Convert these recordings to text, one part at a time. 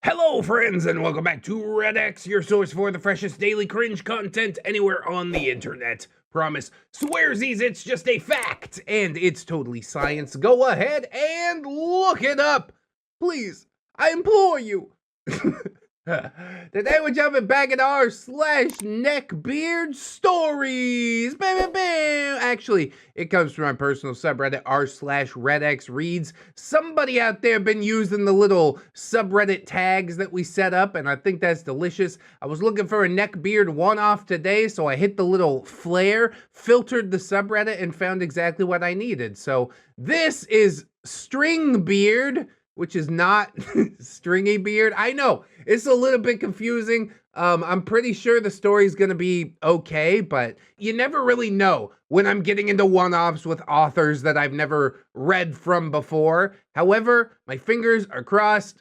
Hello friends and welcome back to ReddX, your source for the freshest daily cringe content anywhere on the internet. Promise, swearsies, it's just a fact, and it's totally science. Go ahead and look it up. Please, I implore you. Today we're jumping back at r/NeckbeardStories. Bam, bam, bam. Actually, it comes from my personal subreddit r/ReddX reads. Somebody out there been using the little subreddit tags that we set up, and I think that's delicious. I was looking for a Neckbeard one-off today, so I hit the little flare, filtered the subreddit, and found exactly what I needed. So this is Stringbeard, which is not Stringybeard. I know, it's a little bit confusing. I'm pretty sure the story's gonna be okay, but you never really know when I'm getting into one-offs with authors that I've never read from before. However, my fingers are crossed.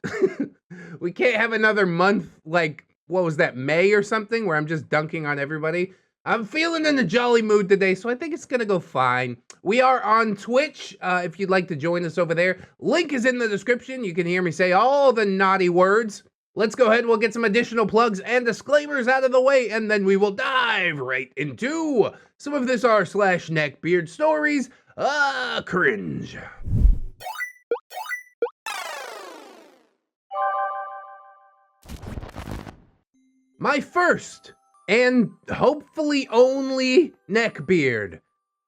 We can't have another month like, what was that, May or something, where I'm just dunking on everybody. I'm feeling in a jolly mood today, so I think it's gonna go fine. We are on Twitch, if you'd like to join us over there. Link is in the description. You can hear me say all the naughty words. Let's go ahead, we'll get some additional plugs and disclaimers out of the way, and then we will dive right into some of this r/Neckbeard stories, cringe. My first, and hopefully only, Neckbeard.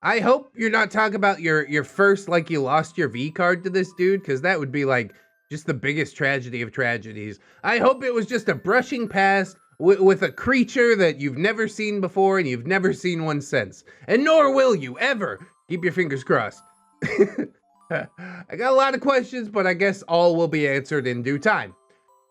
I hope you're not talking about your first, like you lost your V card to this dude, because that would be like just the biggest tragedy of tragedies. I hope it was just a brushing past with a creature that you've never seen before and you've never seen one since. And nor will you, ever. Keep your fingers crossed. I got a lot of questions, but I guess all will be answered in due time.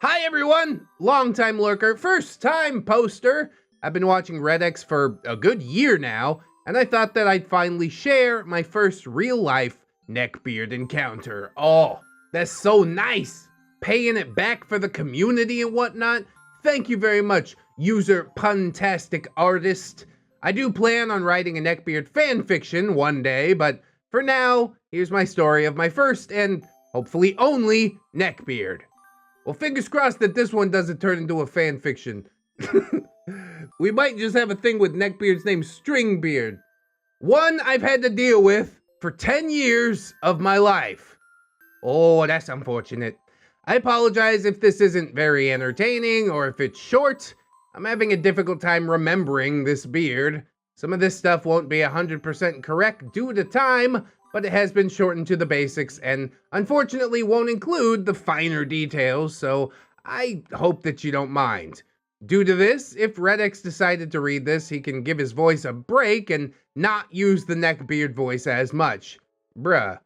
Hi everyone, long-time lurker, first-time poster. I've been watching ReddX for a good year now, and I thought that I'd finally share my first real-life Neckbeard encounter. Oh, that's so nice! Paying it back for the community and whatnot. Thank you very much, user puntastic artist. I do plan on writing a Neckbeard fanfiction one day, but for now, here's my story of my first and hopefully only Neckbeard. Well, fingers crossed that this one doesn't turn into a fanfiction. We might just have a thing with Neckbeards named Stringbeard. One I've had to deal with for 10 years of my life. Oh, that's unfortunate. I apologize if this isn't very entertaining or if it's short. I'm having a difficult time remembering this beard. Some of this stuff won't be 100% correct due to time, but it has been shortened to the basics and unfortunately won't include the finer details, so I hope that you don't mind. Due to this, if ReddX decided to read this, he can give his voice a break and not use the Neckbeard voice as much. Bruh.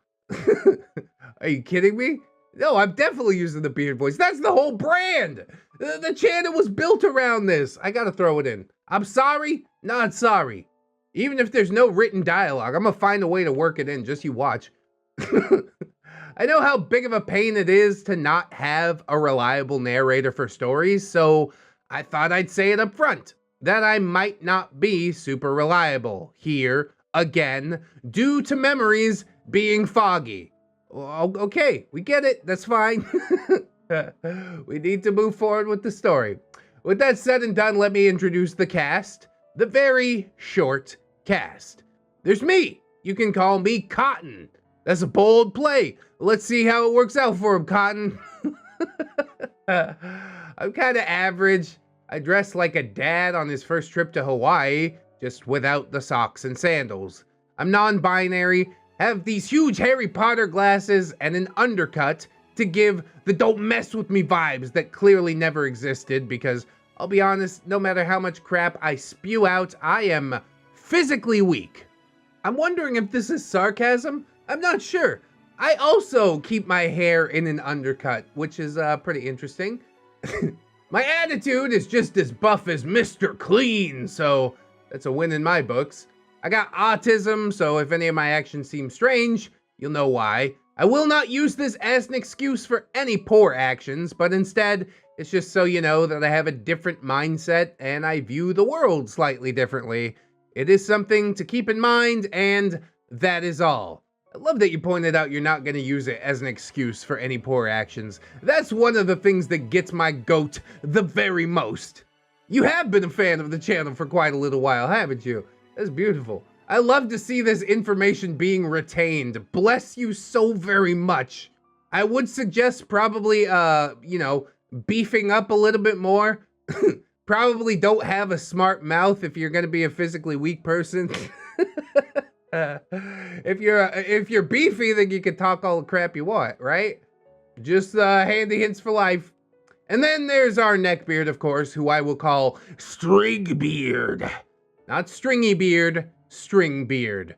Are you kidding me? No, I'm definitely using the beard voice. That's the whole brand! The channel was built around this. I gotta throw it in. I'm sorry, not sorry. Even if there's no written dialogue, I'm gonna find a way to work it in, just you watch. I know how big of a pain it is to not have a reliable narrator for stories, so I thought I'd say it up front, that I might not be super reliable here, again, due to memories being foggy. Okay, we get it, that's fine. We need to move forward with the story. With that said and done, let me introduce the cast, the very short cast. There's me, you can call me Cotton. That's a bold play. Let's see how it works out for him, Cotton. I'm kind of average. I dress like a dad on his first trip to Hawaii, just without the socks and sandals. I'm non-binary, have these huge Harry Potter glasses and an undercut to give the don't mess with me vibes that clearly never existed because, I'll be honest, no matter how much crap I spew out, I am physically weak. I'm wondering if this is sarcasm? I'm not sure. I also keep my hair in an undercut, which is pretty interesting. My attitude is just as buff as Mr. Clean, so that's a win in my books. I got autism, so if any of my actions seem strange, you'll know why. I will not use this as an excuse for any poor actions, but instead, it's just so you know that I have a different mindset and I view the world slightly differently. It is something to keep in mind, and that is all. I love that you pointed out you're not going to use it as an excuse for any poor actions. That's one of the things that gets my goat the very most. You have been a fan of the channel for quite a little while, haven't you? That's beautiful. I love to see this information being retained. Bless you so very much. I would suggest probably, you know, beefing up a little bit more. Probably don't have a smart mouth if you're going to be a physically weak person. If you're beefy, then you can talk all the crap you want, right? Just handy hints for life. And then there's our Neckbeard, of course, who I will call Stringbeard. Not Stringybeard, Stringbeard.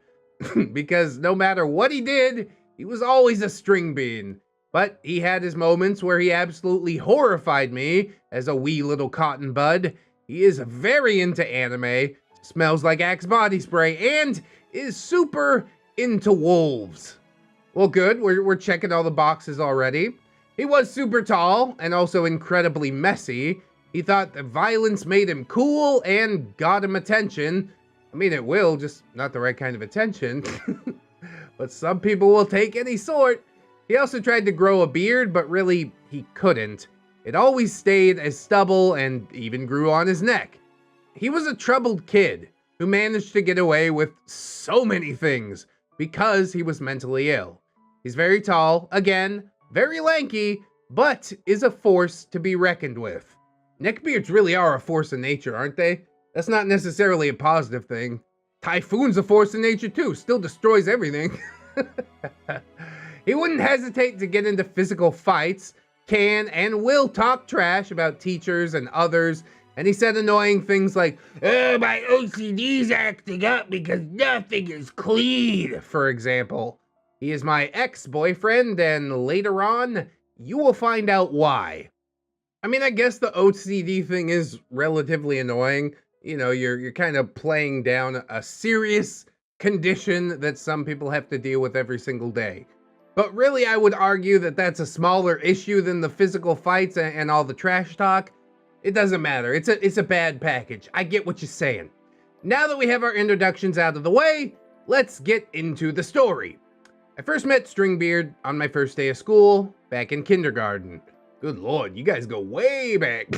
Because no matter what he did, he was always a string bean. But he had his moments where he absolutely horrified me as a wee little cotton bud. He is very into anime, smells like Axe body spray, and is super into wolves. Well, good, we're checking all the boxes already. He was super tall and also incredibly messy. He thought that violence made him cool and got him attention. I mean, it will, just not the right kind of attention. But some people will take any sort. He also tried to grow a beard, but really, he couldn't. It always stayed as stubble and even grew on his neck. He was a troubled kid who managed to get away with so many things because he was mentally ill. He's very tall, again, very lanky, but is a force to be reckoned with. Neckbeards really are a force of nature, aren't they? That's not necessarily a positive thing. Typhoon's a force of nature too, still destroys everything. He wouldn't hesitate to get into physical fights, can and will talk trash about teachers and others, and he said annoying things like, "Oh, my OCD's acting up because nothing is clean," for example. He is my ex-boyfriend, and later on, you will find out why. I mean, I guess the OCD thing is relatively annoying. You know, you're kind of playing down a serious condition that some people have to deal with every single day. But really, I would argue that that's a smaller issue than the physical fights and all the trash talk. It doesn't matter. It's a bad package. I get what you're saying. Now that we have our introductions out of the way, let's get into the story. I first met Stringbeard on my first day of school, back in kindergarten. Good lord, you guys go way back.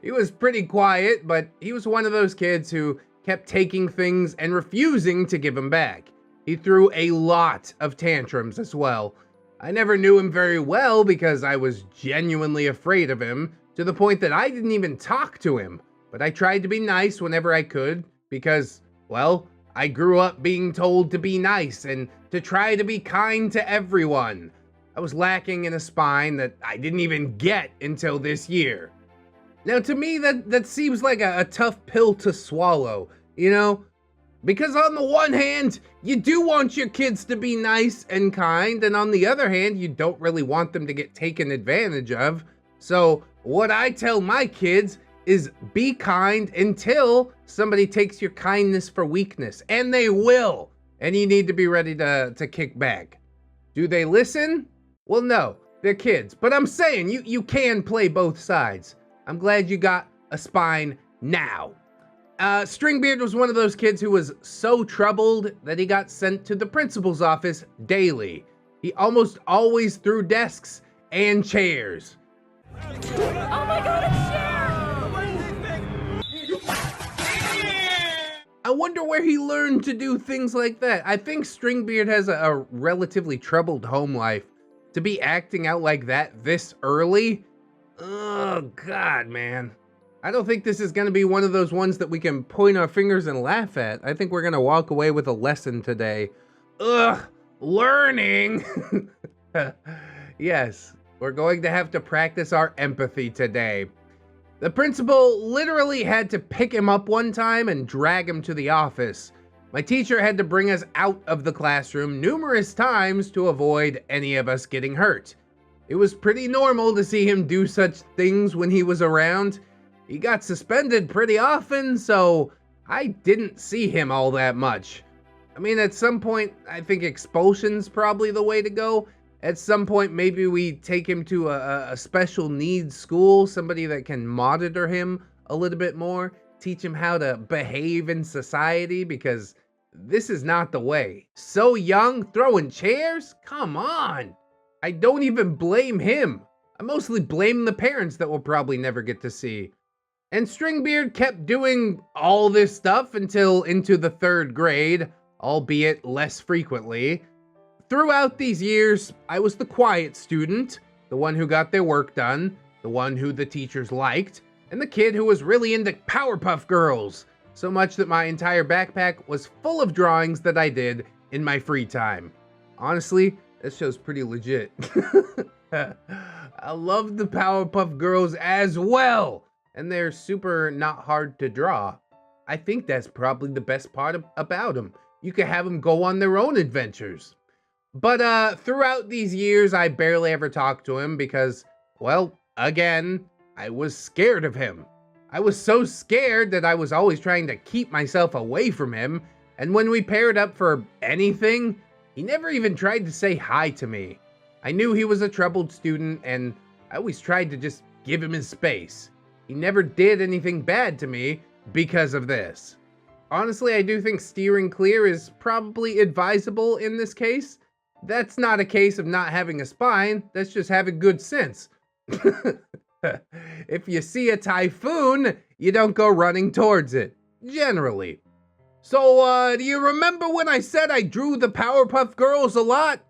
He was pretty quiet, but he was one of those kids who kept taking things and refusing to give them back. He threw a lot of tantrums as well. I never knew him very well because I was genuinely afraid of him, to the point that I didn't even talk to him. But I tried to be nice whenever I could because, well, I grew up being told to be nice and to try to be kind to everyone. I was lacking in a spine that I didn't even get until this year. Now, to me, that seems like a tough pill to swallow, you know? Because on the one hand, you do want your kids to be nice and kind, and on the other hand, you don't really want them to get taken advantage of. So what I tell my kids is be kind until somebody takes your kindness for weakness, and they will. And you need to be ready to kick back. Do they listen? Well, no, they're kids. But I'm saying you can play both sides. I'm glad you got a spine now. Stringbeard was one of those kids who was so troubled that he got sent to the principal's office daily. He almost always threw desks and chairs. Oh my god, a chair! I wonder where he learned to do things like that. I think Stringbeard has a relatively troubled home life. To be acting out like that this early? Oh god, man. I don't think this is going to be one of those ones that we can point our fingers and laugh at. I think we're going to walk away with a lesson today. Ugh, learning. Yes, we're going to have to practice our empathy today. The principal literally had to pick him up one time and drag him to the office. My teacher had to bring us out of the classroom numerous times to avoid any of us getting hurt. It was pretty normal to see him do such things when he was around. He got suspended pretty often, so I didn't see him all that much. I mean, at some point, I think expulsion's probably the way to go. At some point, maybe we take him to a special needs school, somebody that can monitor him a little bit more, teach him how to behave in society, because This is not the way. So young, throwing chairs? Come on. I don't even blame him. I mostly blame the parents that we'll probably never get to see. And Stringbeard kept doing all this stuff until into the 3rd grade, albeit less frequently. Throughout these years, I was the quiet student, the one who got their work done, the one who the teachers liked, and the kid who was really into Powerpuff Girls, so much that my entire backpack was full of drawings that I did in my free time. Honestly, this show's pretty legit. I love the Powerpuff Girls as well, and they're super not hard to draw. I think that's probably the best part about them. You can have them go on their own adventures. But throughout these years, I barely ever talked to him because, well, again, I was scared of him. I was so scared that I was always trying to keep myself away from him, and when we paired up for anything, he never even tried to say hi to me. I knew he was a troubled student, and I always tried to just give him his space. He never did anything bad to me because of this. Honestly, I do think steering clear is probably advisable in this case. That's not a case of not having a spine, that's just having good sense. If you see a typhoon, you don't go running towards it, generally. So, do you remember when I said I drew the Powerpuff Girls a lot?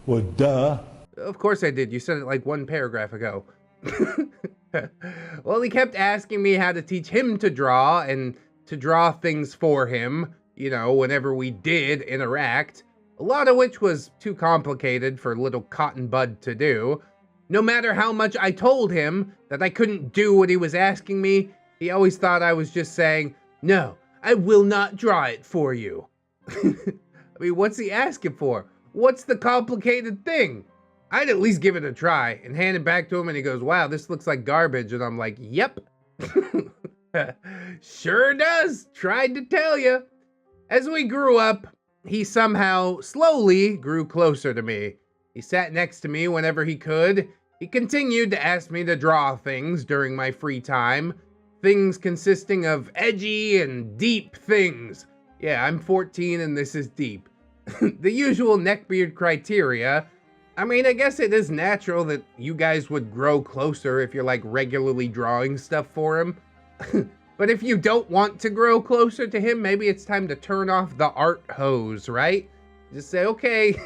Well, duh. Of course I did, you said it like 1 paragraph ago. Well, he kept asking me how to teach him to draw and to draw things for him, you know, whenever we did interact. A lot of which was too complicated for little Cotton Bud to do. No matter how much I told him that I couldn't do what he was asking me, he always thought I was just saying, "No, I will not draw it for you." I mean, what's he asking for? What's the complicated thing? I'd at least give it a try and hand it back to him and he goes, "Wow, this looks like garbage." And I'm like, "Yep." Sure does. Tried to tell you. As we grew up, he somehow slowly grew closer to me. He sat next to me whenever he could. He continued to ask me to draw things during my free time. Things consisting of edgy and deep things. Yeah, I'm 14 and this is deep. The usual neckbeard criteria. I mean, I guess it is natural that you guys would grow closer if you're like regularly drawing stuff for him. But if you don't want to grow closer to him, maybe it's time to turn off the art hose, right? Just say, okay,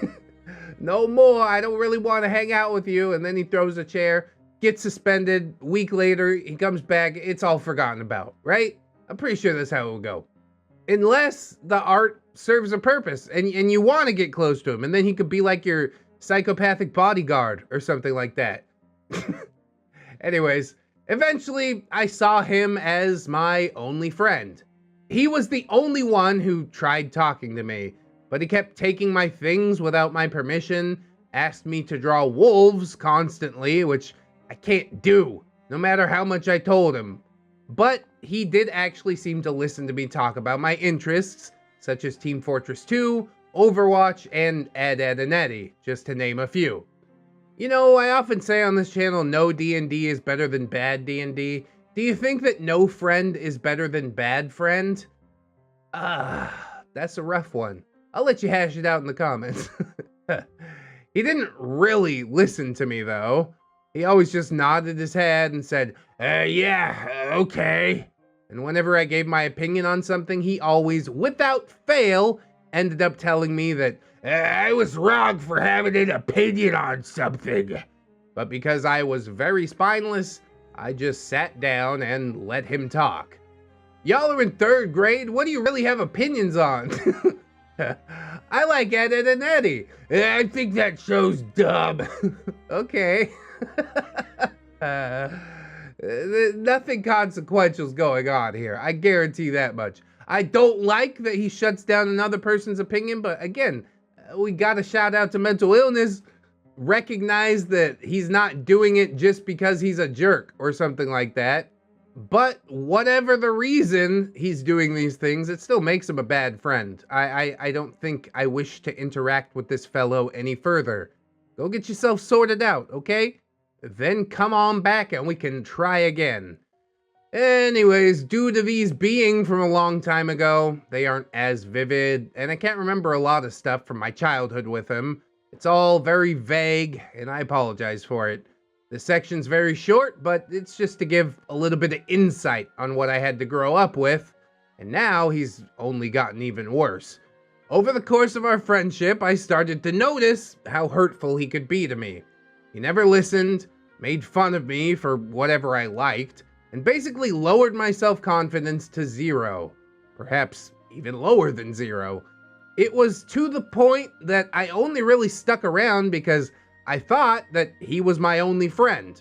no more, I don't really want to hang out with you. And then he throws a chair, gets suspended. A week later, he comes back, it's all forgotten about, right? I'm pretty sure that's how it will go. Unless the art serves a purpose and you want to get close to him, and then he could be like your psychopathic bodyguard or something like that. Anyways, eventually I saw him as my only friend. He was the only one who tried talking to me, but he kept taking my things without my permission, asked me to draw wolves constantly, which I can't do, no matter how much I told him. But he did actually seem to listen to me talk about my interests, such as Team Fortress 2, Overwatch, and Ed, Edd, and Eddy, just to name a few. You know, I often say on this channel, no D&D is better than bad D&D. Do you think that no friend is better than bad friend? That's a rough one. I'll let you hash it out in the comments. He didn't really listen to me, though. He always just nodded his head and said, yeah, okay. And whenever I gave my opinion on something, he always, without fail, ended up telling me that I was wrong for having an opinion on something. But because I was very spineless, I just sat down and let him talk. Y'all are in 3rd grade, what do you really have opinions on? I like Ed, Edd, and Eddy. I think that show's dumb. Okay. Nothing consequential's going on here. I guarantee that much. I don't like that he shuts down another person's opinion, but again, we gotta shout out to mental illness. Recognize that he's not doing it just because he's a jerk or something like that. But whatever the reason he's doing these things, it still makes him a bad friend. I don't think I wish to interact with this fellow any further. Go get yourself sorted out, okay? Then come on back and we can try again. Anyways, due to these being from a long time ago, they aren't as vivid, and I can't remember a lot of stuff from my childhood with him. It's all very vague, and I apologize for it. This section's very short, but it's just to give a little bit of insight on what I had to grow up with, and now he's only gotten even worse. Over the course of our friendship, I started to notice how hurtful he could be to me. He never listened, made fun of me for whatever I liked, and basically lowered my self-confidence to 0. Perhaps even lower than 0. It was to the point that I only really stuck around because I thought that he was my only friend.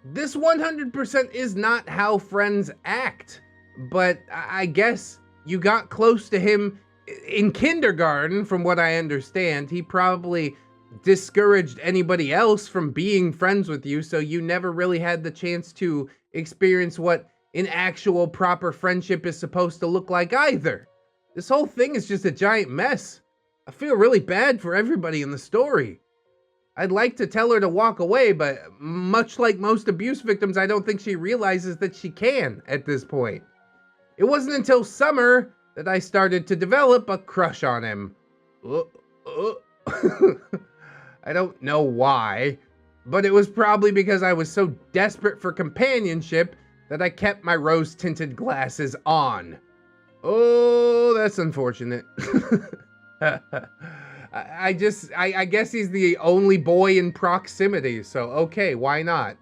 This 100% is not how friends act, but I guess you got close to him in kindergarten, from what I understand. He probably discouraged anybody else from being friends with you, so you never really had the chance to experience what an actual proper friendship is supposed to look like either. This whole thing is just a giant mess. I feel really bad for everybody in the story. I'd like to tell her to walk away, but much like most abuse victims, I don't think she realizes that she can at this point. It wasn't until summer that I started to develop a crush on him. I don't know why, but it was probably because I was so desperate for companionship that I kept my rose-tinted glasses on. Oh, that's unfortunate. I guess he's the only boy in proximity, so okay, why not?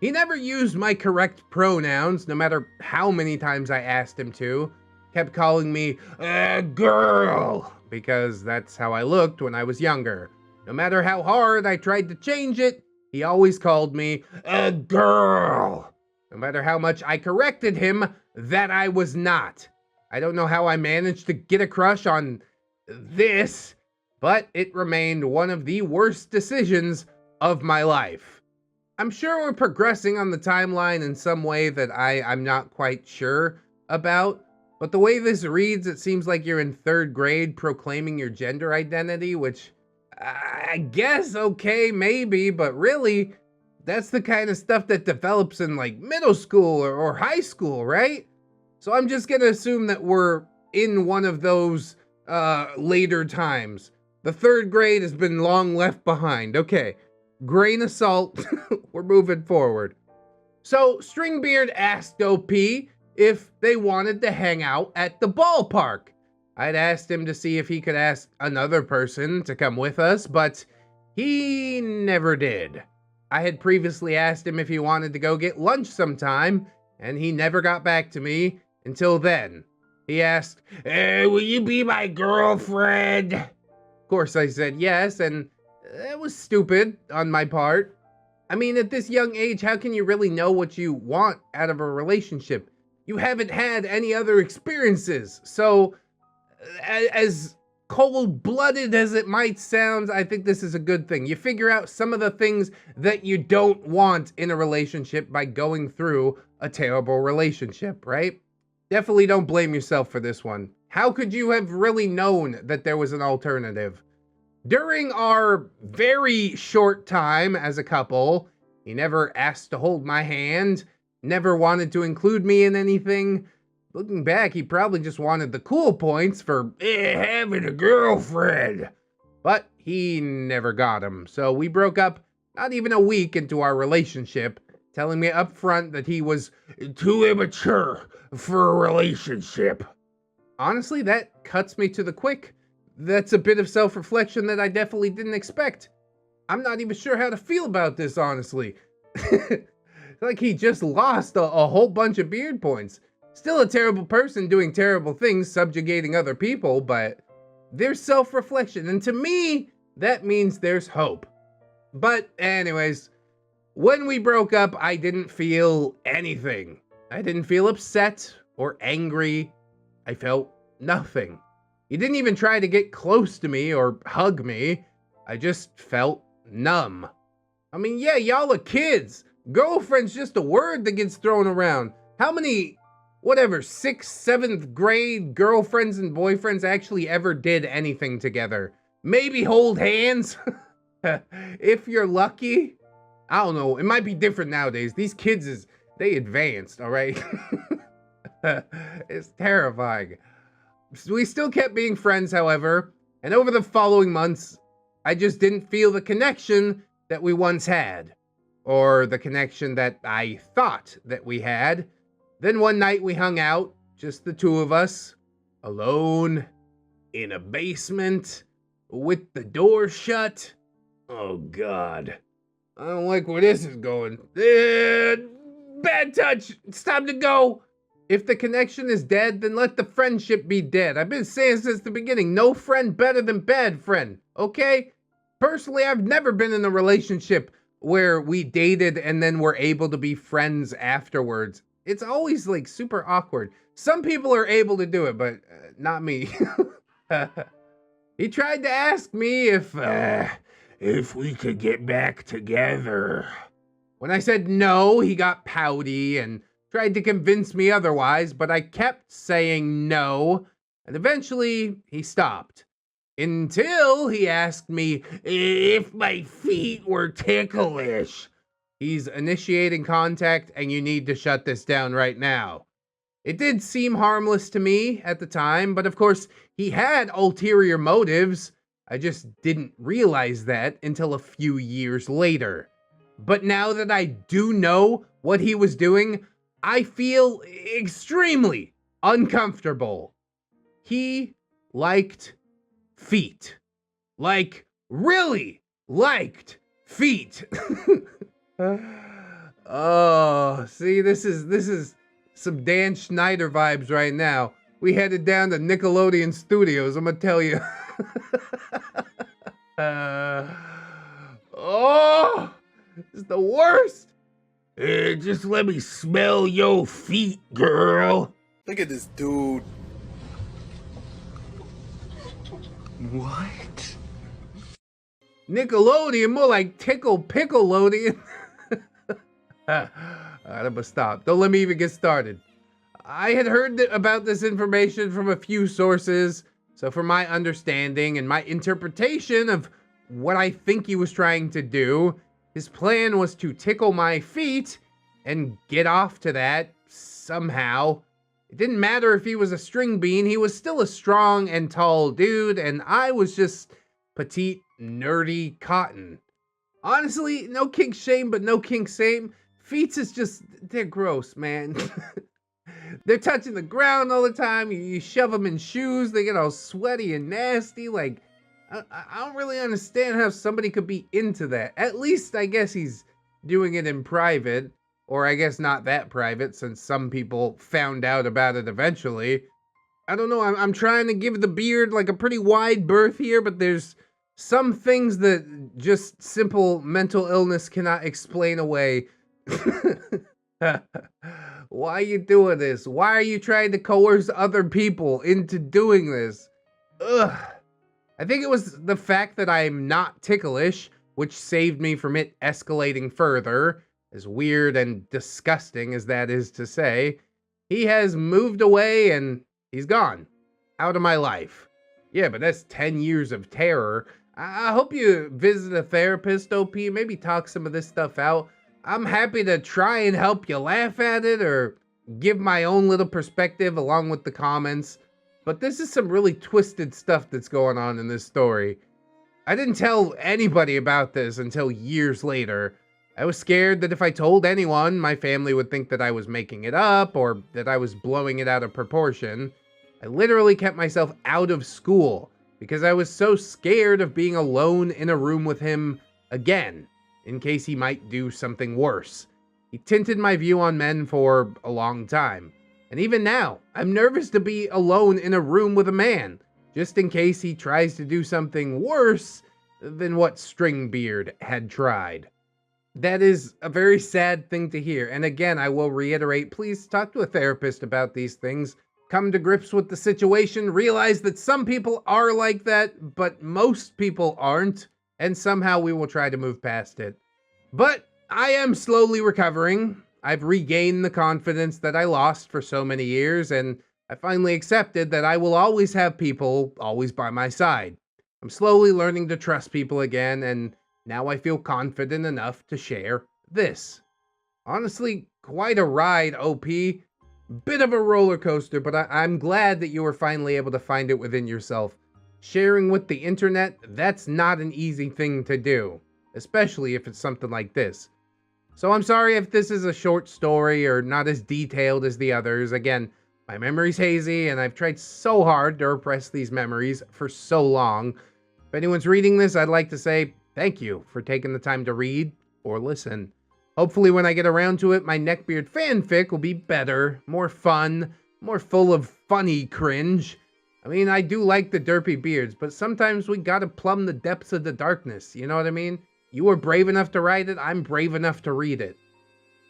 He never used my correct pronouns, no matter how many times I asked him to. Kept calling me a girl, because that's how I looked when I was younger. No matter how hard I tried to change it, he always called me a girl. No matter how much I corrected him, that I was not. I don't know how I managed to get a crush on this, but it remained one of the worst decisions of my life. I'm sure we're progressing on the timeline in some way that I'm not quite sure about, but the way this reads, it seems like you're in 3rd grade proclaiming your gender identity, which I guess okay, maybe, but really, that's the kind of stuff that develops in like middle school or high school, right? So I'm just gonna assume that we're in one of those later times. The 3rd grade has been long left behind. Okay, grain of salt, we're moving forward. So Stringbeard asked OP if they wanted to hang out at the ballpark. I'd asked him to see if he could ask another person to come with us, but he never did. I had previously asked him if he wanted to go get lunch sometime, and he never got back to me until then. He asked, will you be my girlfriend? Of course I said yes, and that was stupid on my part. I mean, at this young age, how can you really know what you want out of a relationship? You haven't had any other experiences, so as cold-blooded as it might sound, I think this is a good thing. You figure out some of the things that you don't want in a relationship by going through a terrible relationship, right? Definitely don't blame yourself for this one. How could you have really known that there was an alternative? During our very short time as a couple, he never asked to hold my hand, never wanted to include me in anything. Looking back, he probably just wanted the cool points for having a girlfriend. But he never got them, so we broke up not even a week into our relationship, telling me up front that he was too immature for a relationship. Honestly, that cuts me to the quick. That's a bit of self-reflection that I definitely didn't expect. I'm not even sure how to feel about this, honestly. Like he just lost a whole bunch of beard points. Still a terrible person doing terrible things, subjugating other people, but there's self-reflection, and to me, that means there's hope. But anyways, when we broke up, I didn't feel anything. I didn't feel upset or angry. I felt nothing. He didn't even try to get close to me or hug me. I just felt numb. I mean, yeah, y'all are kids. Girlfriend's just a word that gets thrown around. How many, 6th, 7th grade girlfriends and boyfriends actually ever did anything together? Maybe hold hands? If you're lucky. I don't know. It might be different nowadays. These kids is They advanced, all right? It's terrifying. We still kept being friends, however, and over the following months, I just didn't feel the connection that we once had, or the connection that I thought that we had. Then one night we hung out, just the two of us, alone, in a basement, with the door shut. Oh, God. I don't like where this is going. Bad touch. It's time to go. If the connection is dead, then let the friendship be dead. I've been saying since the beginning, no friend better than bad friend, okay? Personally, I've never been in a relationship where we dated and then were able to be friends afterwards. It's always like super awkward. Some people are able to do it, but not me. He tried to ask me if we could get back together. When I said no, he got pouty and tried to convince me otherwise, but I kept saying no, and eventually he stopped. Until he asked me if my feet were ticklish. He's initiating contact, and you need to shut this down right now. It did seem harmless to me at the time, but of course, he had ulterior motives. I just didn't realize that until a few years later. But now that I do know what he was doing, I feel extremely uncomfortable. He liked feet. Like, really liked feet. Oh, see, this is some Dan Schneider vibes right now. We headed down to Nickelodeon Studios, I'm gonna tell you. Oh, it's the worst. Just let me smell your feet, girl. Look at this dude. What? Nickelodeon, more like Tickle Picklelodeon. Alright, I'm gonna stop. Don't let me even get started. I had heard about this information from a few sources, so from my understanding and my interpretation of what I think he was trying to do, his plan was to tickle my feet and get off to that somehow. It didn't matter if he was a string bean, he was still a strong and tall dude, and I was just petite, nerdy cotton. Honestly, no kink shame, but no kink same. Feet is just, they're gross, man. They're touching the ground all the time. You shove them in shoes, they get all sweaty and nasty. Like, I don't really understand how somebody could be into that. At least I guess he's doing it in private. Or I guess not that private, since some people found out about it eventually. I don't know, I'm trying to give the beard like a pretty wide berth here, but there's some things that just simple mental illness cannot explain away. Why are you doing this? Why are you trying to coerce other people into doing this? Ugh. I think it was the fact that I'm not ticklish, which saved me from it escalating further. As weird and disgusting as that is to say, he has moved away and he's gone. Out of my life. Yeah, but that's 10 years of terror. I hope you visit a therapist, OP, maybe talk some of this stuff out. I'm happy to try and help you laugh at it or give my own little perspective along with the comments. But this is some really twisted stuff that's going on in this story. I didn't tell anybody about this until years later. I was scared that if I told anyone, my family would think that I was making it up or that I was blowing it out of proportion. I literally kept myself out of school because I was so scared of being alone in a room with him again, in case he might do something worse. He tinted my view on men for a long time. And even now, I'm nervous to be alone in a room with a man, just in case he tries to do something worse than what Stringbeard had tried. That is a very sad thing to hear. And again, I will reiterate, please talk to a therapist about these things. Come to grips with the situation. Realize that some people are like that, but most people aren't. And somehow we will try to move past it. But I am slowly recovering. I've regained the confidence that I lost for so many years. And I finally accepted that I will always have people always by my side. I'm slowly learning to trust people again, and now I feel confident enough to share this. Honestly, quite a ride, OP. Bit of a roller coaster, but I'm glad that you were finally able to find it within yourself. Sharing with the internet, that's not an easy thing to do, especially if it's something like this. So I'm sorry if this is a short story or not as detailed as the others. Again, my memory's hazy and I've tried so hard to repress these memories for so long. If anyone's reading this, I'd like to say thank you for taking the time to read or listen. Hopefully when I get around to it, my Neckbeard fanfic will be better, more fun, more full of funny cringe. I mean, I do like the derpy beards, but sometimes we gotta plumb the depths of the darkness, you know what I mean? You were brave enough to write it, I'm brave enough to read it.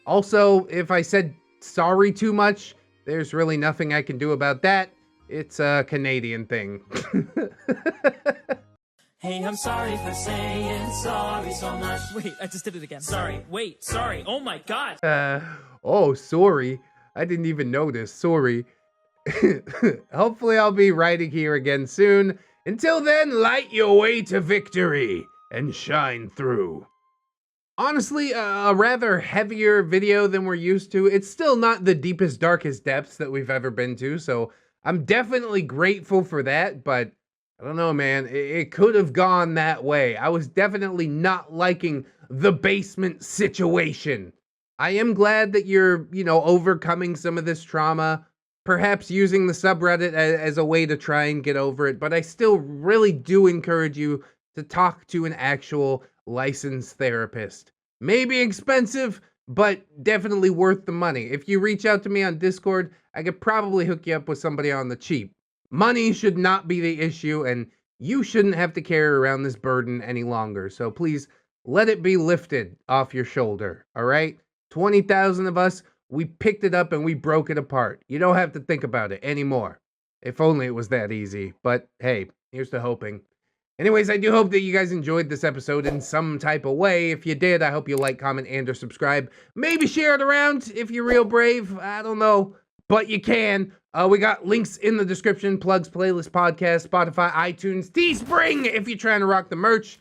Also, if I said sorry too much, there's really nothing I can do about that. It's a Canadian thing. Hey, I'm sorry for saying sorry so much. Wait, I just did it again. Sorry. Wait, sorry. Oh my god. Oh, sorry. I didn't even notice. Sorry. Hopefully I'll be writing here again soon. Until then, light your way to victory and shine through. Honestly, a rather heavier video than we're used to. It's still not the deepest, darkest depths that we've ever been to, so I'm definitely grateful for that, but I don't know, man. It could have gone that way. I was definitely not liking the basement situation. I am glad that you're, overcoming some of this trauma, perhaps using the subreddit as a way to try and get over it, but I still really do encourage you to talk to an actual licensed therapist. Maybe expensive, but definitely worth the money. If you reach out to me on Discord, I could probably hook you up with somebody on the cheap. Money should not be the issue, and you shouldn't have to carry around this burden any longer. So please, let it be lifted off your shoulder, all right? 20,000 of us, we picked it up and we broke it apart. You don't have to think about it anymore. If only it was that easy. But hey, here's to hoping. Anyways, I do hope that you guys enjoyed this episode in some type of way. If you did, I hope you like, comment, and or subscribe. Maybe share it around if you're real brave. I don't know. But you can. We got links in the description, plugs, playlist, podcast, Spotify, iTunes, Teespring, if you're trying to rock the merch,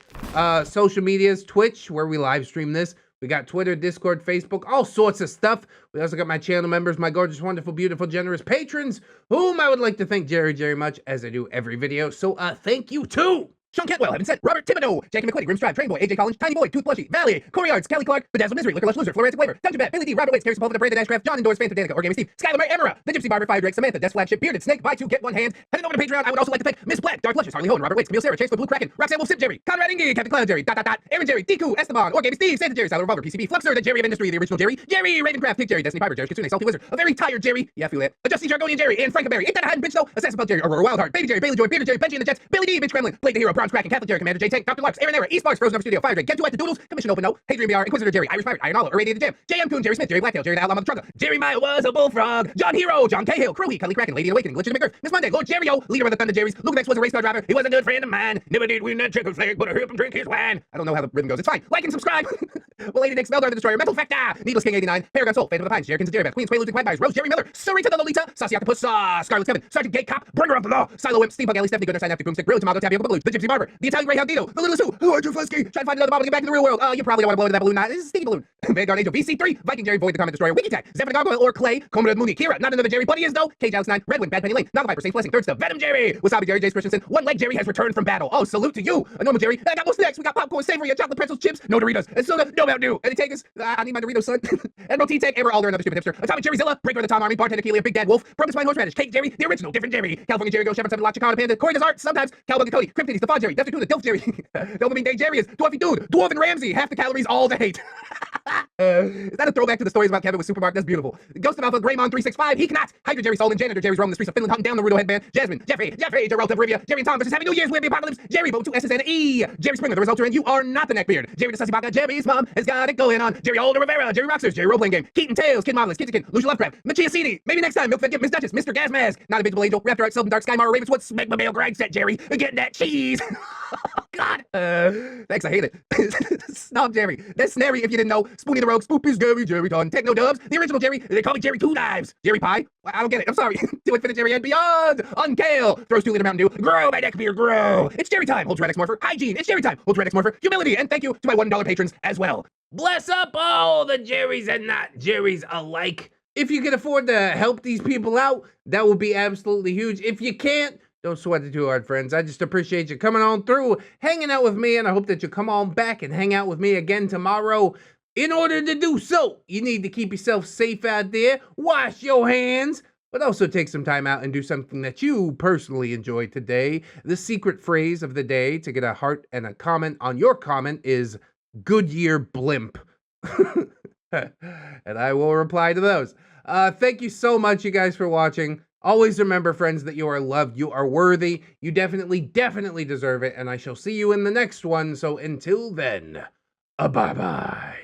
social medias, Twitch, where we live stream this. We got Twitter, Discord, Facebook, all sorts of stuff. We also got my channel members, my gorgeous, wonderful, beautiful, generous patrons, whom I would like to thank very much, as I do every video. So, thank you too. Sean Cantwell, Heaven Sent, Robert Thibodeau, Jackie McQuitty, Grimstripe, Train Boy, AJ Collins, Tiny Boy, Tooth Plushy, Valley, Corey Arts, Kelly Clark, Bedazzled Misery, Liquor Lush Loser, Florantic Flavor, Dungeon Bat, Billy D, Robert Waits, Terry Sepulveda, Brandon Ashcraft, John Endors, Phantom Danica, Origami Steve, Skylar Murray, Emera, The Gypsy Barber, Fire Drake, Samantha, Death Flagship, Bearded Snake, Buy Two, Get One Hand, heading over to Patreon. I would also like to thank Miss Black, Dark Luscious, Harley Hohen, Robert Waits, Camille Sarah, Chase for Blue Kraken, Roxanne Wolf, Sip Jerry, Conrad Inge, Captain Clown Jerry, Aaron Jerry, Deku, Esteban, Origami Steve, Santa Jerry, Silent Revolver, PCB, Fluxer, the Jerry of Industry, the original Jerry, Jerry, Ravencraft, Pig Jerry, Destiny Piper, Jerry Kitsune, Salty Wizard, a very tired Jerry, yeah, I feel that, a Justy Jargonian Jerry, and Frankenberry, ain't that a hiding bitch though, Assassin Belt Jerry, Aurora Wildheart, Baby Jerry, Bailey Joy, Peter Jerry, Benji and the Jets, Billy D, Bitch Kremlin, Blade the Hero, Bronze Kraken, Catholic Jerry, Commander J Tank, Dr. Lux, Aaron Era, East Sparks, Frozen Over Studio, Fire Drake, Get Duet, the Doodles, Commission Open Note, Hadrian BR, Inquisitor Jerry, Irish Pirate, Iron Hollow, Irradiated Jam, JM Coon, Jerry Smith, Jerry Blacktail, Jerry the Outlaw Mother Trunga, Jerry Mile was a bullfrog, John Hero, John Cahill, Crowley, Kelly Kraken, Lady Awakening, Glitch in the Maker, Miss Monday, Lord Jerry-O, leader of the Thunder Jerrys, Luke X was a race car driver, he was a good friend of mine, never did win that chicken flag, but I heard him drink his wine. I don't know how the rhythm goes, it's fine, like and subscribe. Lady Nick, Smeldar the Destroyer, Mental Factor, Needless King 89, Paragon Soul, Phantom of the Pines, Jerkins and Jerry Beth, Queens, Quaaludes and Quagmires, Rose, Jerry Miller, Surrey to the Lolita, Saucy Octopus, Scarlet Kevin, Sergeant Gate Cop, Bringer of the Law, Silo Wimp, Steve Bug Alley, Stephanie Gooder, Sign After Boomstick, Brilliant Tomato, Tapioca Balloon, the Gypsy Barber, the Italian Greyhound Dino, the Little Sue, Who Andrew Fusky, trying to find another bottle to get back in the real world. You probably don't want to blow into that balloon now. This is a sticky balloon. Vanguard Angel, VC3, Viking Jerry, Void the Comet Destroyer, Wiki Tech, Zephanic Gargoyle or Clay, Commodore Mooney, Kira, not another Jerry, but he is though, Cage Alex 9, Redwind, Bad Penny Lane, Naga Viper, Saint Blessing, Third Stuff, Venom Jerry, Wasabi Jerry, Jace Christensen, One Leg Jerry has returned from battle. Oh, salute to you, a normal Jerry. I got what's next? We got popcorn, savory, and chocolate pretzels, chips, no Doritos, and soda, no Mountain Dew. Any takers? I need my Doritos, son. Admiral T-Tech, Ever Alder, another stupid hipster, Atomic Jerry Zilla, Breaker of the Tom Army, Bartender Keelia, Big Dad Wolf, Broken Spine Horseradish, Cake Jerry, the original, different Jerry, California Jerry, Go Shepherd 7, Lock Chicana Panda, Corey does art, sometimes, Cowbug Cody, Cryptides, the Fod Jerry, Dr. Tuna, Dilf Jerry, Dopamine Day Jerry is Dwarfy Dude, Dwarven Ramsey, half the calories, all the hate. Is that a throwback to the stories about Kevin with Supermarket? That's beautiful. Ghost of Alpha, Greymon 365, he cannot. Hydra Jerry Solon, Janitor Jerry's roaming the streets of Finland, hunting down the Rudo headband. Jasmine, Jeffrey, Geralt of Rivia, Jerry and Tom versus Happy New Year's, we have the apocalypse. Jerry, vote 2 S's and an E. Jerry Springer, the results are in. You are not the Neckbeard. Jerry the Sussy Baka, Jerry's mom has got it going on. Jerry Alder Rivera, Jerry Roxers, Jerry Roleplaying Game, Keaton Tails, Kid Marvelous, Kitzikin, Lucia Lovecraft, Machia CD. Maybe next time, Milkfed Gift, Miss Duchess, Mr. Gasmask, Not Invisible Angel, Raptor Art, Selden Dark, Skymar, Ravenswood, Smegmobile, Greg set Jerry, getting that cheese. God. Thanks, I hate it. Snob Jerry. That's Snary if you didn't know. Spoonie the Rogue, Spoop is Jerry, Jerry Ton, Techno Dubs, the original Jerry, they call me Jerry Two Knives. Jerry Pie? I don't get it, I'm sorry. Do Infinite Jerry and beyond. Unkale. Throws 2 liter Mountain Dew. Grow, my Neckbeard, grow. It's Jerry time. Holds ReddX Morpher. Hygiene. It's Jerry time. Holds ReddX Morpher. Humility. And thank you to my $1 patrons as well. Bless up all the Jerrys and not Jerrys alike. If you can afford to help these people out, that would be absolutely huge. If you can't, don't sweat it too hard, friends. I just appreciate you coming on through, hanging out with me, and I hope that you come on back and hang out with me again tomorrow. In order to do so, you need to keep yourself safe out there, wash your hands, but also take some time out and do something that you personally enjoyed today. The secret phrase of the day to get a heart and a comment on your comment is Goodyear blimp. And I will reply to those. Thank you so much, you guys, for watching. Always remember, friends, that you are loved, you are worthy, you definitely deserve it, and I shall see you in the next one. So until then, bye-bye.